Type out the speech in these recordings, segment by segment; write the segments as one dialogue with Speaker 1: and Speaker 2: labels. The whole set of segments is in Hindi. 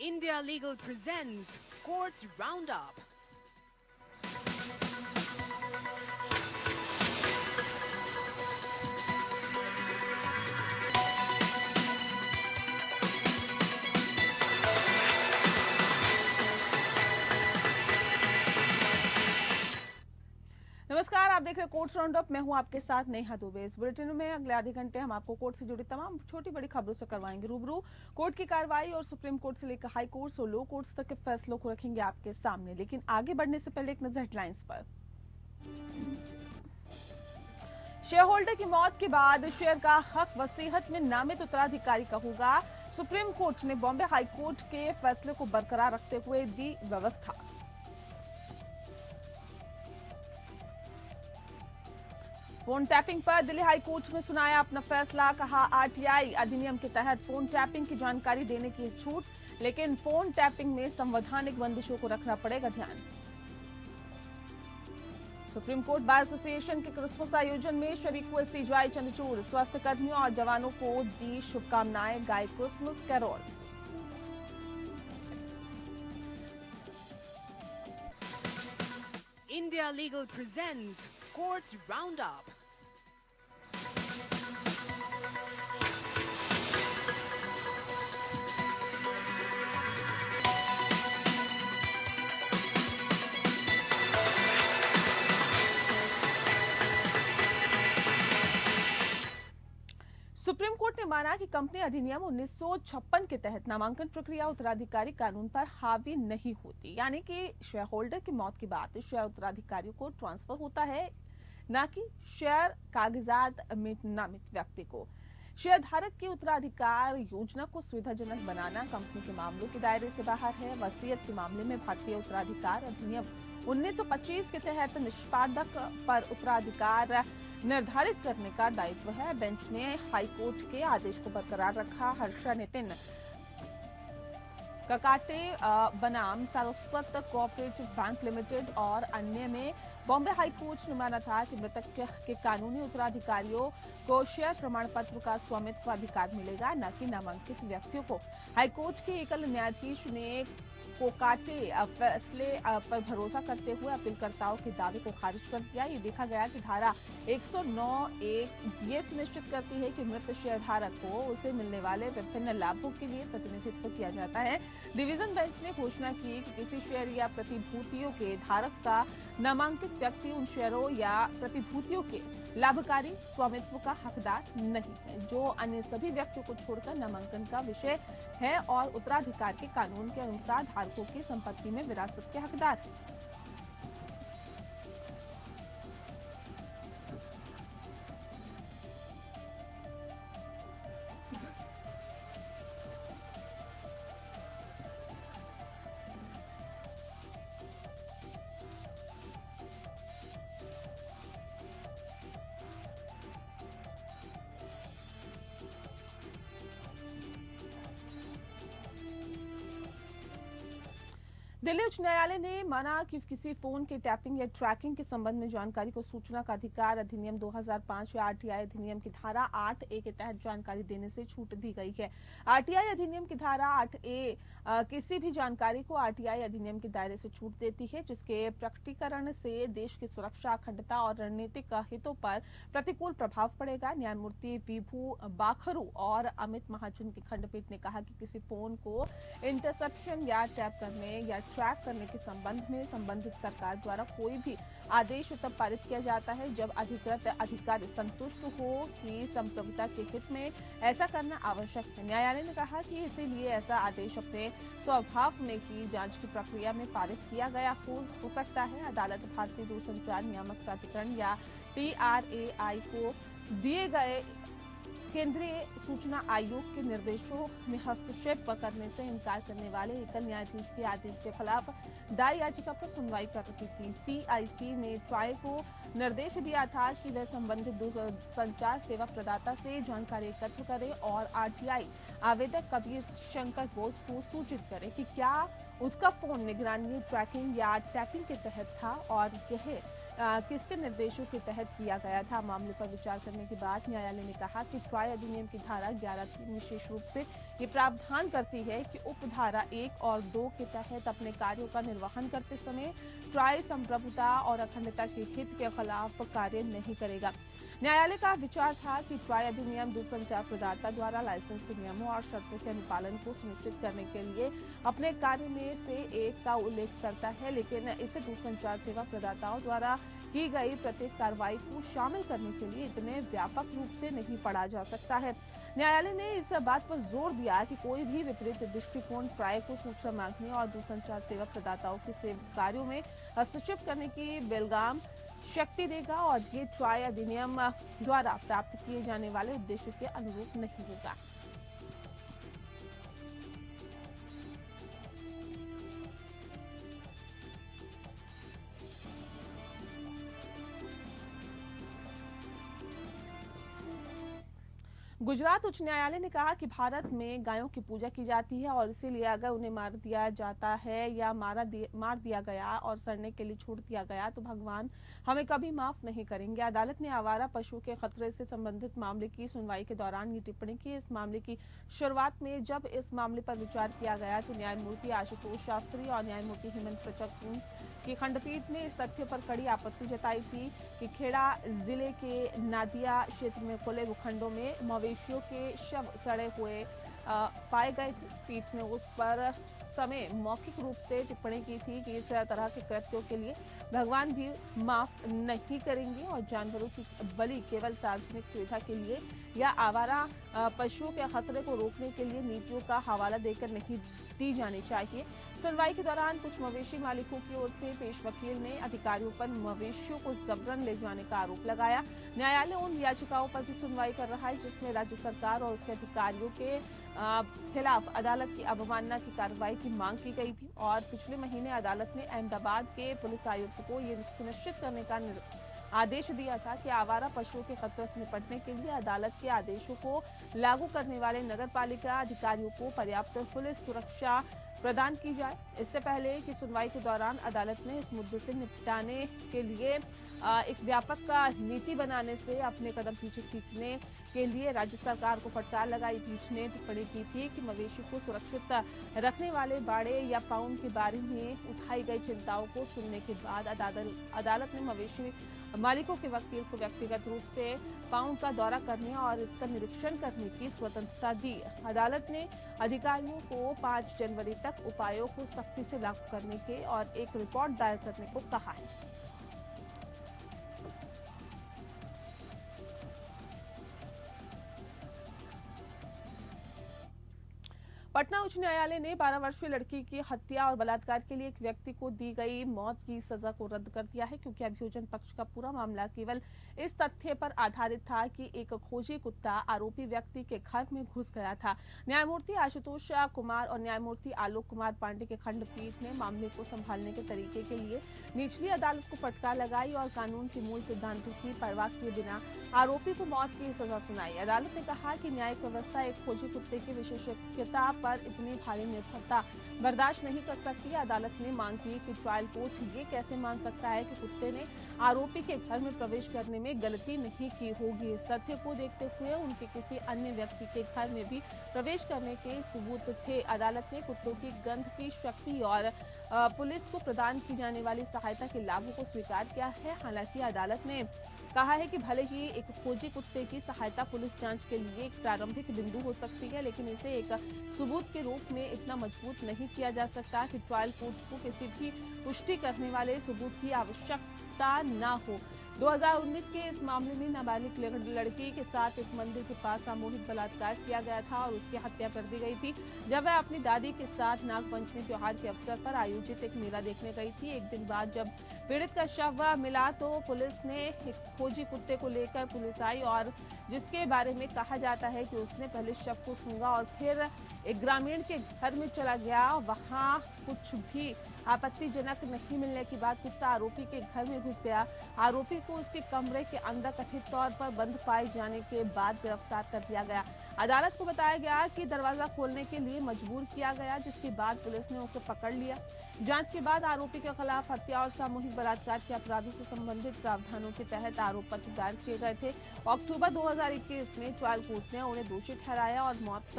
Speaker 1: India Legal presents Courts Roundup.
Speaker 2: नमस्कार, आप देख रहे हैं कोर्ट्स राउंडअप। मैं हूं आपके साथ नेहा दुबे। इस बुलेटिन में अगले आधे घंटे हम आपको कोर्ट से जुड़ी तमाम छोटी बड़ी खबरों से करवाएंगे रूबरू। कोर्ट की कार्रवाई और सुप्रीम कोर्ट से लेकर हाई कोर्ट्स और लो कोर्ट्स तक के फैसलों को रखेंगे आपके सामने। लेकिन आगे बढ़ने से पहले एक नजर हेडलाइंस पर। शेयर होल्डर की मौत के बाद शेयर का हक वसीयत में नामित उत्तराधिकारी का होगा। सुप्रीम कोर्ट ने बॉम्बे हाई कोर्ट के फैसले को बरकरार रखते हुए दी व्यवस्था। फोन टैपिंग पर दिल्ली हाई कोर्ट में सुनाया अपना फैसला। कहा आरटीआई अधिनियम के तहत फोन टैपिंग की जानकारी देने की छूट, लेकिन फोन टैपिंग में संवैधानिक बंदिशों को रखना पड़ेगा ध्यान। सुप्रीम कोर्ट बार एसोसिएशन के क्रिसमस आयोजन में शरीक हुए सीजीआई चंद्रचूड़। स्वास्थ्य कर्मियों और जवानों को दी शुभकामनाएं, गाए Christmas carol.
Speaker 1: India Legal presents Courts Roundup.
Speaker 2: Supreme court ने माना कि कंपनी अधिनियम 1956 के तहत नामांकन प्रक्रिया उत्तराधिकारी कानून पर हावी नहीं होती, यानी कि शेयर होल्डर की मौत के बाद शेयर उत्तराधिकारियों को ट्रांसफर होता है, न कि शेयर कागजात में नामित व्यक्ति को। शेयर धारक की उत्तराधिकार योजना को सुविधाजनक बनाना कंपनी के मामलों के दायरे से बाहर है। वसीयत के मामले में भारतीय उत्तराधिकार अधिनियम 1925 के तहत निष्पादक पर उत्तराधिकार निर्धारित करने का दायित्व है। बेंच ने हाईकोर्ट के आदेश को बरकरार रखा। हर्षा नितिन ककाटे बनाम सारस्वत कोऑपरेटिव बैंक लिमिटेड और अन्य में बॉम्बे हाई कोर्ट ने माना था कि मृतक के कानूनी उत्तराधिकारियों को शेयर प्रमाण पत्र का स्वामित्व अधिकार मिलेगा, न कि नामांकित व्यक्तियों को। हाईकोर्ट के एकल न्यायाधीश ने कोकाटे फैसले पर भरोसा करते हुए अपीलकर्ताओं के दावे को खारिज कर दिया। ये देखा गया कि धारा 109(1) ये सुनिश्चित करती है कि मृत शेयरधारक को उसे मिलने वाले विभिन्न लाभों के लिए प्रतिनिधित्व किया जाता है। डिवीजन बेंच ने घोषणा की कि किसी शेयर या प्रतिभूतियों के धारक का नामांकित व्यक्ति उन शेयरों या प्रतिभूतियों के लाभकारी स्वामित्व का हकदार नहीं है, जो अन्य सभी व्यक्तियों को छोड़कर नामांकन का विषय है और उत्तराधिकार के कानून के अनुसार धारकों की संपत्ति में विरासत के हकदार हैं। दिल्ली उच्च न्यायालय ने माना कि किसी फोन के टैपिंग या ट्रैकिंग के संबंध में जानकारी को सूचना का अधिकार अधिनियम 2005 या आरटीआई अधिनियम की धारा 8A के तहत जानकारी देने से छूट दी गई है। आरटीआई अधिनियम की धारा 8A किसी भी जानकारी को आरटीआई अधिनियम के दायरे से छूट देती है जिसके प्रकटीकरण से देश की सुरक्षा, अखंडता और रणनीतिक हितों पर प्रतिकूल प्रभाव पड़ेगा। न्यायमूर्ति विभू बाखरू और अमित महाजन की खंडपीठ ने कहा कि किसी फोन को इंटरसेप्शन या टैप करने या ट्रैक करने के संबंध में संबंधित सरकार द्वारा कोई भी आदेश तब पारित किया जाता है जब अधिकृत अधिकारी संतुष्ट हो कि संप्रभुता के हित में ऐसा करना आवश्यक है। न्यायालय ने कहा कि इसीलिए ऐसा आदेश अपने स्वभाव में की जांच की प्रक्रिया में पारित किया गया हो सकता है। अदालत भारतीय दूरसंचार नियामक प्राधिकरण या TRAI को दिए गए केंद्रीय सूचना आयोग के निर्देशों में हस्तक्षेप करने से इनकार करने वाले एकल न्यायाधीश के आदेश के खिलाफ दायर याचिका पर सुनवाई कर रही थी। CIC ने ट्राई को निर्देश दिया था कि वह संबंधित दूरसंचार सेवा प्रदाता से जानकारी एकत्र करे और आरटीआई आवेदक कबीर शंकर बोस को सूचित करे कि क्या उसका फोन निगरानी, ट्रैकिंग या टैपिंग के तहत था और यह किसके निर्देशों के तहत किया गया था। मामले पर विचार करने के बाद न्यायालय ने कहा कि ट्राई अधिनियम की धारा 11(3) विशेष रूप से ये प्रावधान करती है कि उपधारा 1 और 2 के तहत अपने कार्यों का निर्वहन करते समय ट्राई संप्रभुता और अखंडता के हित के खिलाफ कार्य नहीं करेगा। न्यायालय का विचार था कि ट्राई अधिनियम दूरसंचार प्रदाता द्वारा लाइसेंस के नियमों और शर्तों के अनुपालन को सुनिश्चित करने के लिए अपने कार्य में से एक का उल्लेख करता है, लेकिन इसे दूरसंचार सेवा प्रदाताओं द्वारा की गई प्रत्येक कार्रवाई को शामिल करने के लिए इतने व्यापक रूप से नहीं पढ़ा जा सकता है। न्यायालय ने इस बात पर जोर दिया कि कोई भी विपरीत दृष्टिकोण ट्राई को सूचना मांगने और दूरसंचार सेवा प्रदाताओं के सेवा कार्यों में हस्तक्षेप करने की बेलगाम शक्ति देगा और ये ट्राई अधिनियम द्वारा प्राप्त किए जाने वाले उद्देश्य के अनुरूप नहीं होगा। गुजरात उच्च न्यायालय ने कहा कि भारत में गायों की पूजा की जाती है और इसीलिए अगर उन्हें मार दिया जाता है या मार दिया गया और सड़ने के लिए छोड़ दिया गया तो भगवान हमें कभी माफ नहीं करेंगे। अदालत ने आवारा पशु के खतरे से संबंधित मामले की सुनवाई के दौरान ये टिप्पणी की। इस मामले की शुरुआत में जब इस मामले पर विचार किया गया तो न्यायमूर्ति आशुतोष शास्त्री और न्यायमूर्ति हेमंत प्रचक की खंडपीठ ने इस तथ्य पर कड़ी आपत्ति जताई थी कि खेड़ा जिले के नादिया क्षेत्र में खुले भूखंडों में मवेशियों के शव सड़े हुए पाए गए थे। पीठ ने उस पर समय मौखिक रूप से टिप्पणी की थी कि इस तरह के कृत्यों के लिए भगवान भी माफ नहीं करेंगे और जानवरों की बलि केवल सार्वजनिक सुविधा के लिए या आवारा पशुओं के खतरे को रोकने के लिए नीतियों का हवाला देकर नहीं दी जानी चाहिए। सुनवाई के दौरान कुछ मवेशी मालिकों की ओर से पेश वकील ने अधिकारियों पर मवेशियों को जबरन ले जाने का आरोप लगाया। न्यायालय उन याचिकाओं पर भी सुनवाई कर रहा है जिसमें राज्य सरकार और उसके अधिकारियों के खिलाफ अदालत की अवमानना की कार्रवाई की मांग की गई थी और पिछले महीने अदालत ने अहमदाबाद के पुलिस आयुक्त को ये सुनिश्चित करने का आदेश दिया था कि आवारा पशुओं के खतरे से निपटने के लिए अदालत के आदेशों को लागू करने वाले नगरपालिका अधिकारियों को पर्याप्त पुलिस सुरक्षा प्रदान की जाए। इससे पहले कि सुनवाई के दौरान अदालत ने इस मुद्दे से निपटाने के लिए एक व्यापक नीति बनाने से अपने कदम पीछे खींचने के लिए राज्य सरकार को फटकार लगाई। पीठ ने टिप्पणी की थी कि मवेशी को सुरक्षित रखने वाले बाड़े या पाउंड के बारे में उठाई गई चिंताओं को सुनने के बाद अदालत ने मवेशी मालिकों के वकील को व्यक्तिगत रूप से पाउंड का दौरा करने और इसका निरीक्षण करने की स्वतंत्रता दी। अदालत ने अधिकारियों को 5 जनवरी तक उपायों को सख्ती से लागू करने के और एक रिपोर्ट दायर करने को कहा है। पटना उच्च न्यायालय ने 12 वर्षीय लड़की की हत्या और बलात्कार के लिए एक व्यक्ति को दी गई मौत की सजा को रद्द कर दिया है क्योंकि अभियोजन पक्ष का पूरा मामला केवल इस तथ्य पर आधारित था कि एक खोजी कुत्ता आरोपी व्यक्ति के घर में घुस गया था। न्यायमूर्ति आशुतोष कुमार और न्यायमूर्ति आलोक कुमार पांडे के खंडपीठ ने मामले को संभालने के तरीके के लिए निचली अदालत को फटकार लगाई और कानून के मूल सिद्धांतों की परवाह किए बिना आरोपी को मौत की सजा सुनाई। अदालत ने कहा कि न्यायिक व्यवस्था एक खोजी कुत्ते की विशेषज्ञता पर इतनी भारी निर्भरता बर्दाश्त नहीं कर सकती। अदालत ने मांग की कि ट्रायल कोर्ट ये कैसे मान सकता है कि कुत्ते ने आरोपी के घर में प्रवेश करने में गलती नहीं की होगी। इस तथ्य को देखते हुए उनके किसी अन्य व्यक्ति के घर में भी प्रवेश करने के सबूत थे। अदालत ने कुत्तों की गंध की शक्ति और पुलिस को प्रदान की जाने वाली सहायता के लाभों को स्वीकार किया है। हालांकि अदालत ने कहा है कि भले ही एक खोजी कुत्ते की सहायता पुलिस जांच के लिए एक प्रारंभिक बिंदु हो सकती है, लेकिन इसे एक सबूत के रूप में इतना मजबूत नहीं किया जा सकता कि ट्रायल कोर्ट को किसी भी पुष्टि करने वाले सबूत की आवश्यकता न हो। 2019 के इस मामले में नाबालिग लड़की के साथ एक मंदिर के पास सामूहिक बलात्कार किया गया था और उसकी हत्या कर दी गई थी जब वह अपनी दादी के साथ नागपंचमी त्योहार के अवसर पर आयोजित एक मेला देखने गई थी। एक दिन बाद जब पीड़ित का शव मिला तो पुलिस ने एक खोजी कुत्ते को लेकर पुलिस आई और जिसके बारे में कहा जाता है कि उसने पहले शव को सूंघा और फिर एक ग्रामीण के घर में चला गया। वहां कुछ भी आपत्तिजनक नहीं मिलने के बाद कुत्ता आरोपी के घर में घुस गया। आरोपी को उसके कमरे के अंदर कथित तौर पर बंद पाए जाने के बाद गिरफ्तार कर लिया गया। अदालत को बताया गया कि दरवाजा खोलने के लिए मजबूर किया गया, जिसके बाद पुलिस ने उसे पकड़ लिया। जांच के बाद आरोपी के खिलाफ हत्या और सामूहिक बलात्कार के अपराधों से संबंधित प्रावधानों के तहत आरोप पत्र दायर किए गए थे। अक्टूबर 2021 में ट्रायल कोर्ट ने उन्हें दोषी ठहराया और मौत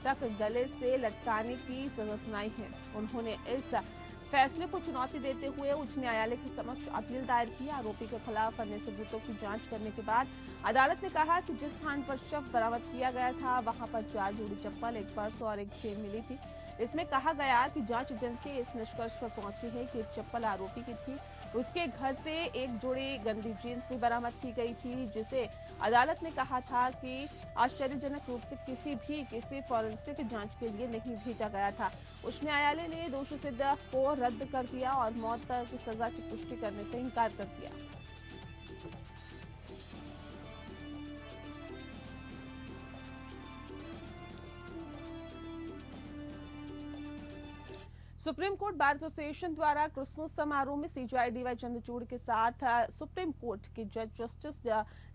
Speaker 2: तक गले से लटकाने की सजा सुनाई है। उन्होंने इस फैसले को चुनौती देते हुए उच्च न्यायालय के समक्ष अपील दायर की। आरोपी के खिलाफ अन्य सबूतों की जांच करने के बाद अदालत ने कहा कि जिस स्थान पर शव बरामद किया गया था वहां पर 4 जोड़ी चप्पल, एक पर्स और एक चेन मिली थी। इसमें कहा गया कि जांच एजेंसी इस निष्कर्ष पर पहुंची है कि एक चप्पल आरोपी की थी। उसके घर से एक जोड़ी गंदी जीन्स भी बरामद की गई थी, जिसे अदालत ने कहा था कि आश्चर्यजनक रूप से किसी फॉरेंसिक जांच के लिए नहीं भेजा गया था। उच्च न्यायालय ने दोषी सिद्ध को रद्द कर दिया और मौत की सजा की पुष्टि करने से इनकार कर दिया। सुप्रीम कोर्ट बार एसोसिएशन द्वारा क्रिसमस समारोह में सीजेआई डीवाई चंद्रचूड़ के साथ सुप्रीम कोर्ट के जज जस्टिस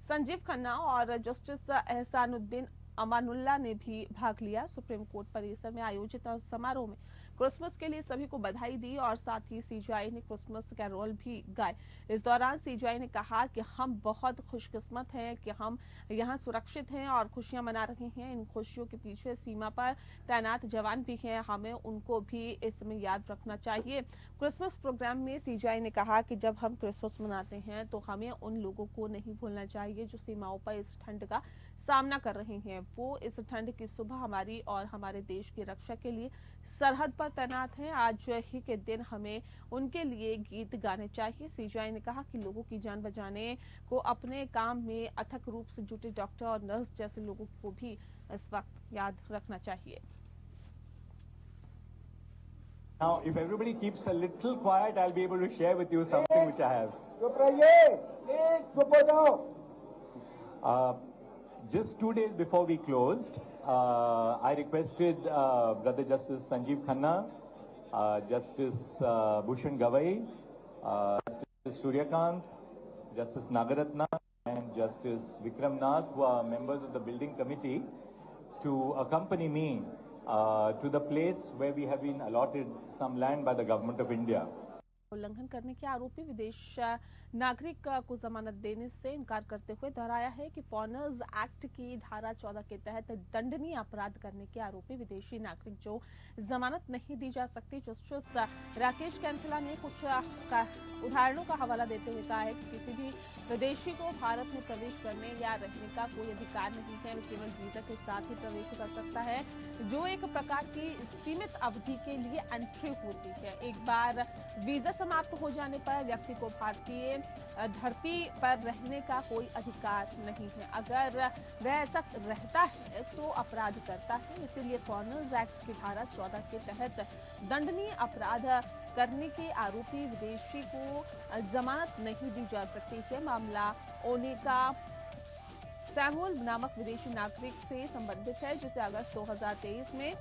Speaker 2: संजीव खन्ना और जस्टिस एहसानुद्दीन अमानुल्लाह ने भी भाग लिया। सुप्रीम कोर्ट परिसर में आयोजित समारोह में क्रिसमस के लिए सभी को बधाई दी और साथ ही सीजेआई ने क्रिसमस कैरोल भी गाए। इस दौरान सीजेआई ने कहा कि हम बहुत खुशकिस्मत हैं कि हम यहाँ सुरक्षित हैं और खुशियां मना रहे हैं। इन खुशियों के पीछे सीमा पर तैनात जवान भी हैं, हमें उनको भी इसमें याद रखना चाहिए। क्रिसमस प्रोग्राम में सीजेआई ने कहा कि जब हम क्रिसमस मनाते हैं तो हमें उन लोगों को नहीं भूलना चाहिए जो सीमाओं पर इस ठंड का सामना कर रहे हैं। वो इस ठंड की सुबह हमारी और हमारे देश की रक्षा के लिए सरहद पर तैनात हैं। आज ही के दिन हमें उनके लिए गीत गाने चाहिए। सीजेआई ने कहा कि लोगों की जान बचाने को अपने काम में अथक रूप से जुटे डॉक्टर और नर्स जैसे लोगों को भी इस वक्त याद रखना चाहिए।
Speaker 3: Now, if everybody keeps a little quiet, I'll be able to share with you something which I have. Just 2 days before we closed, I requested Brother Justice Sanjeev Khanna, Justice Bhushan Gavai, Justice Suryakant, Justice Nagaratna, and Justice Vikram Nath, who are members of the building committee, to accompany me to the place where we have been allotted some land by the government of India.
Speaker 2: उल्लंघन करने के आरोपी विदेश नागरिक को जमानत देने से इनकार करते हुए दोहराया है कि फॉरेनर्स एक्ट की धारा 14 के तहत दंडनीय अपराध करने के आरोपी विदेशी नागरिक जो जमानत नहीं दी जा सकती। जस्टिस राकेश कैंथला ने कुछ उदाहरणों का हवाला देते हुए कहा है कि किसी भी विदेशी को भारत में प्रवेश करने या रहने का कोई अधिकार नहीं है। वो केवल वीजा के साथ ही प्रवेश कर सकता है, जो एक प्रकार की सीमित अवधि के लिए एंट्री होती है। एक बार वीजा समाप्त हो जाने पर व्यक्ति को भारतीय धरती पर रहने का कोई अधिकार नहीं है। अगर वह ऐसा रहता है तो अपराध करता है। इसीलिए फॉरेनर्स एक्ट की धारा 14 के तहत दंडनीय अपराध करने के आरोपी विदेशी को जमानत नहीं दी जा सकती है। मामला ओनेगा सैमुअल नामक विदेशी नागरिक से संबंधित है, जिसे अगस्त 2023 में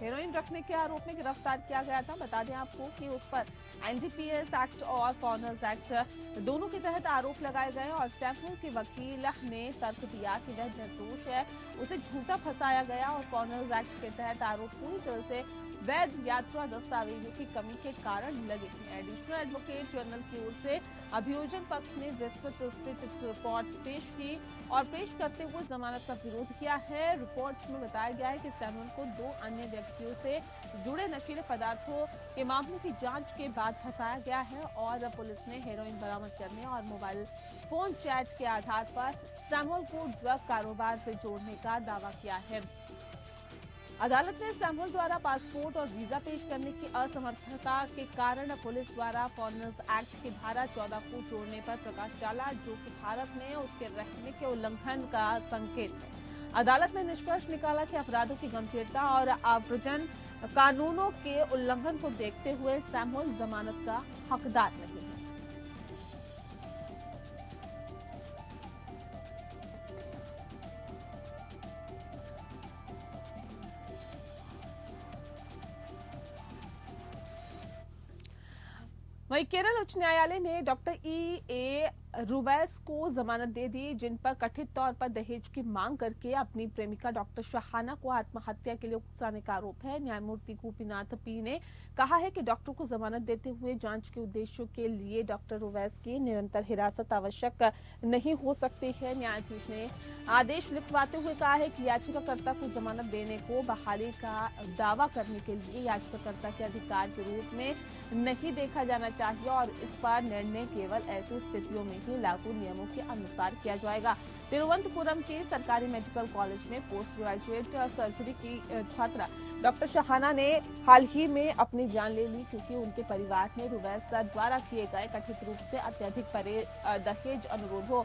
Speaker 2: हेरोइन रखने के आरोप में गिरफ्तार किया गया था। बता दें आपको कि उस पर एनडीपीएस एक्ट और फॉरेनर्स एक्ट दोनों के तहत आरोप लगाए गए और सैमुअल के वकील ने तर्क दिया कि वह निर्दोष है, उसे झूठा फंसाया गया और फॉरेनर्स एक्ट के तहत आरोप पूरी तरह से वैध यात्रा दस्तावेजों की कमी के कारण लगे हैं। एडिशनल एडवोकेट जनरल की ओर से अभियोजन पक्ष ने विस्तृत स्टेटस रिपोर्ट पेश की और पेश करते हुए जमानत का विरोध किया है। रिपोर्ट में बताया गया है कि सैमुअल को 2 अन्य व्यक्तियों से जुड़े नशीले पदार्थों के मामलों की जांच के बाद फंसाया गया है और पुलिस ने हेरोइन बरामद करने और मोबाइल फोन चैट के आधार पर सैमुअल को ड्रग कारोबार से जोड़ने का दावा किया है। अदालत ने सैमुअल द्वारा पासपोर्ट और वीजा पेश करने की असमर्थता के कारण पुलिस द्वारा फॉरेनर्स एक्ट की धारा 14 को जोड़ने पर प्रकाश डाला, जो कि भारत में उसके रहने के उल्लंघन का संकेत है। अदालत ने निष्कर्ष निकाला कि अपराधों की गंभीरता और आव्रजन कानूनों के उल्लंघन को देखते हुए सैमुअल जमानत का हकदार नहीं है। वहीं केरल उच्च न्यायालय ने डॉक्टर E.A. रुवैस को जमानत दे दी, जिन पर कथित तौर पर दहेज की मांग करके अपनी प्रेमिका डॉक्टर शहाना को आत्महत्या के लिए उकसाने का आरोप है। न्यायमूर्ति गोपीनाथ पी ने कहा है कि डॉक्टर को जमानत देते हुए जांच के उद्देश्यों के लिए डॉक्टर रुवैस की निरंतर हिरासत आवश्यक नहीं हो सकती है। न्यायाधीश ने आदेश लिखवाते हुए कहा है कि याचिकाकर्ता को जमानत देने को बहाली का दावा करने के लिए याचिकाकर्ता के अधिकार के रूप में नहीं देखा जाना चाहिए और इस पर निर्णय केवल ऐसी स्थितियों में ही लागू नियमों के अनुसार किया जाएगा। तिरुवनंतपुरम के सरकारी मेडिकल कॉलेज में पोस्ट ग्रेजुएट सर्जरी की छात्रा डॉक्टर शहाना ने हाल ही में अपनी जान ले ली, क्योंकि उनके परिवार ने रुवैस द्वारा किए गए कथित रूप से अत्यधिक दहेज अनुरोधों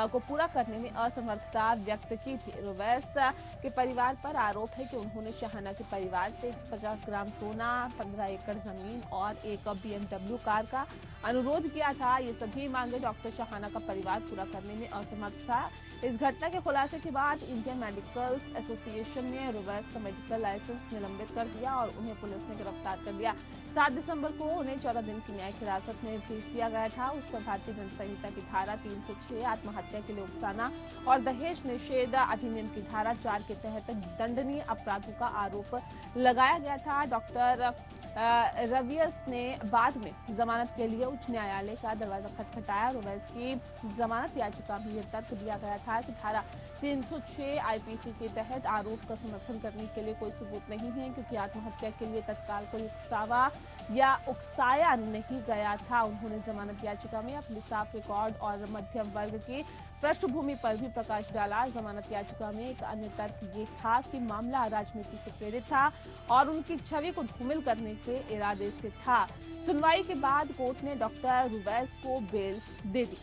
Speaker 2: को पूरा करने में असमर्थता व्यक्त की थी। रुवैस के परिवार पर आरोप है कि उन्होंने शहाना के परिवार से 150 ग्राम सोना, 15 एकड़ जमीन और एक BMW कार का अनुरोध किया था। ये सभी मांगे डॉक्टर शहाना का परिवार पूरा करने में असमर्थ था। इस घटना के खुलासे के बाद इंडियन मेडिकल एसोसिएशन ने रुवैस का मेडिकल लाइसेंस निलंबित कर दिया और उन्हें पुलिस ने गिरफ्तार कर लिया। 7 दिसंबर को उन्हें 14 दिन की न्यायिक हिरासत में भेज दिया गया था। उस पर भारतीय दंड संहिता की धारा 306 आत्महत्या के लिए उकसाना और दहेज निषेध अधिनियम की धारा 4 के तहत दंडनीय अपराधों का आरोप लगाया गया था। डॉक्टर रवियस ने बाद में जमानत के लिए उच्च न्यायालय का दरवाजा खटखटाया। रुवैस की जमानत याचिका में यह तर्क दिया गया था कि धारा 306 आईपीसी के तहत आरोप का समर्थन करने के लिए कोई सबूत नहीं है, क्योंकि आत्महत्या के लिए तत्काल कोई उकसावा या उकसाया नहीं गया था। उन्होंने जमानत याचिका में अपने साफ रिकॉर्ड और मध्यम वर्ग की पृष्ठभूमि पर भी प्रकाश डाला। जमानत याचिका में एक अन्य तर्क ये था कि मामला राजनीति से प्रेरित था और उनकी छवि को धूमिल करने के इरादे से था। सुनवाई के बाद कोर्ट ने डॉक्टर रुवैस को बेल दे दी।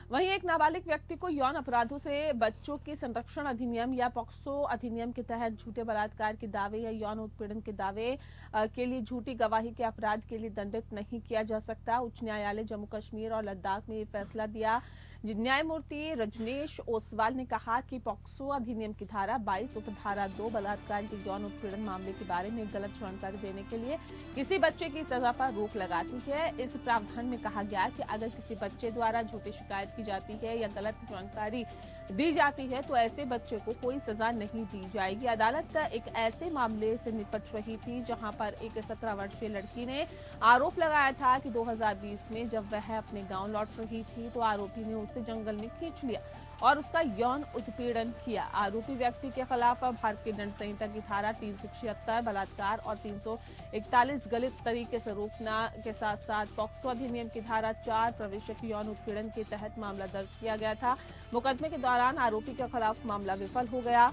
Speaker 2: वहीं एक नाबालिग व्यक्ति को यौन अपराधों से बच्चों के संरक्षण अधिनियम या पॉक्सो अधिनियम के तहत झूठे बलात्कार के दावे या यौन उत्पीड़न के दावे के लिए झूठी गवाही के अपराध के लिए दंडित नहीं किया जा सकता। उच्च न्यायालय जम्मू कश्मीर और लद्दाख में ये फैसला दिया। न्यायमूर्ति रजनेश ओसवाल ने कहा कि पॉक्सो अधिनियम की धारा 22 उपधारा 2 बलात्कार के यौन उत्पीड़न मामले के बारे में गलत जानकारी देने के लिए किसी बच्चे की सजा पर रोक लगाती है। इस प्रावधान में कहा गया कि अगर किसी बच्चे द्वारा झूठी शिकायत की जाती है या गलत जानकारी दी जाती है तो ऐसे बच्चे को कोई सजा नहीं दी जाएगी। अदालत एक ऐसे मामले से निपट रही थी जहां पर एक 17 वर्षीय लड़की ने आरोप लगाया था कि 2020 में जब वह अपने गांव लौट रही थी तो आरोपी ने उसे जंगल में खींच लिया और उसका यौन उत्पीड़न किया। आरोपी व्यक्ति के खिलाफ भारतीय दंड संहिता की धारा 376 बलात्कार और 341 गलत तरीके से रोकना के साथ साथ पॉक्सो अधिनियम की धारा 4 प्रवेशक यौन उत्पीड़न के तहत मामला दर्ज किया गया था। मुकदमे के दौरान आरोपी के खिलाफ मामला विफल हो गया,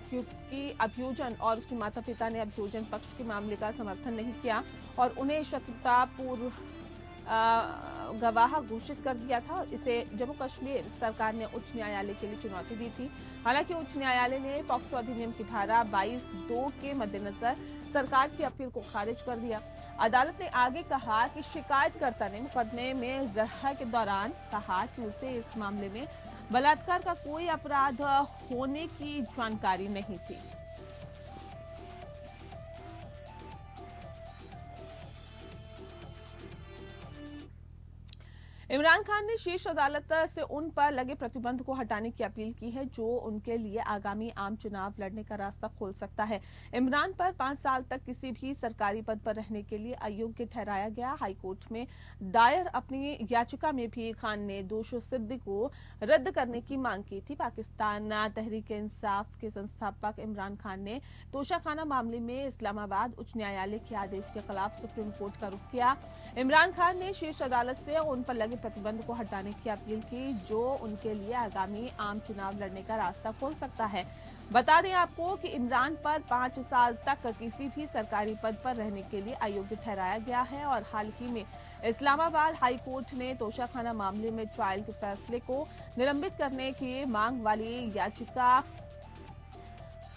Speaker 2: क्योंकि अभियोजन और उसके माता पिता ने अभियोजन पक्ष के मामले का समर्थन नहीं किया और उन्हें शत्रुतापूर्व गवाह घोषित कर दिया था। इसे जम्मू कश्मीर सरकार ने उच्च न्यायालय के लिए चुनौती दी थी। हालांकि उच्च न्यायालय ने पॉक्सो अधिनियम की धारा 22(2) के मद्देनजर सरकार की अपील को खारिज कर दिया। अदालत ने आगे कहा कि शिकायतकर्ता ने मुकदमे में ज़रह के दौरान कहा कि उसे इस मामले में बलात्कार का कोई अपराध होने की जानकारी नहीं थी। इमरान खान ने शीर्ष अदालत से उन पर लगे प्रतिबंध को हटाने की अपील की है जो उनके लिए आगामी आम चुनाव लड़ने का रास्ता खोल सकता है। इमरान पर 5 साल तक किसी भी सरकारी पद पर रहने के लिए अयोग्य ठहराया गया। हाईकोर्ट में दायर अपनी याचिका में भी खान ने दोष सिद्धि को रद्द करने की मांग की थी। पाकिस्तान तहरीक इंसाफ के संस्थापक इमरान खान ने तोशाखाना मामले में इस्लामाबाद उच्च न्यायालय के आदेश के खिलाफ सुप्रीम कोर्ट का रुख किया। इमरान खान ने शीर्ष अदालत से उन पर लगे प्रतिबंध को हटाने की अपील की जो उनके लिए आगामी आम चुनाव लड़ने का रास्ता खोल सकता है। बता दें आपको कि इमरान पर 5 साल तक किसी भी सरकारी पद पर रहने के लिए अयोग्य ठहराया गया है और हाल ही में इस्लामाबाद हाई कोर्ट ने तोशाखाना मामले में ट्रायल के फैसले को निलंबित करने की मांग वाली याचिका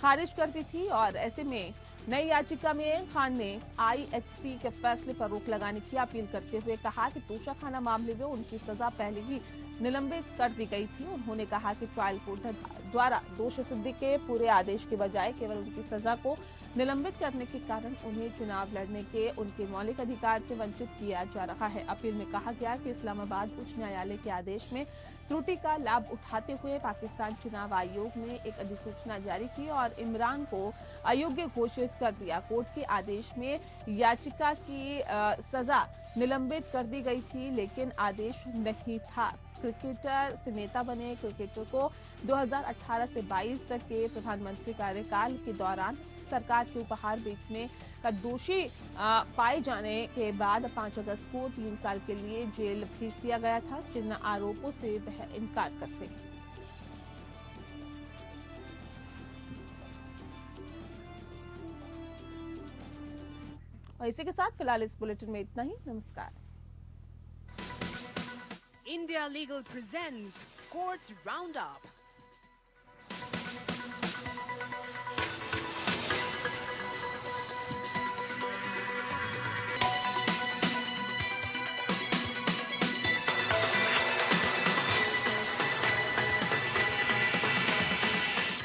Speaker 2: खारिज कर दी थी और ऐसे में नई याचिका में खान ने आईएचसी के फैसले पर रोक लगाने की अपील करते हुए कहा कि तोशाखाना मामले में उनकी सजा पहले ही निलंबित कर दी गई थी। उन्होंने कहा कि ट्रायल कोर्ट द्वारा दोष सिद्धि के पूरे आदेश के बजाय केवल उनकी सजा को निलंबित करने के कारण उन्हें चुनाव लड़ने के उनके मौलिक अधिकार से वंचित किया जा रहा है। अपील में कहा गया कि इस्लामाबाद उच्च न्यायालय के आदेश में त्रुटि का लाभ उठाते हुए पाकिस्तान चुनाव आयोग ने एक अधिसूचना जारी की और इमरान को अयोग्य घोषित कर दिया। कोर्ट के आदेश में याचिका की सजा निलंबित कर दी गई थी, लेकिन आदेश नहीं था। क्रिकेटर से नेता बने क्रिकेटर को 2018 से 22 तक के प्रधानमंत्री कार्यकाल के दौरान सरकार के उपहार बेचने का दोषी पाए जाने के बाद 5 अगस्त को 3 साल के लिए जेल भेज दिया गया था, जिन आरोपों से वह इनकार करते हैं। और इसी के साथ फिलहाल इस बुलेटिन में इतना ही। नमस्कार।
Speaker 1: India Legal presents Courts Roundup.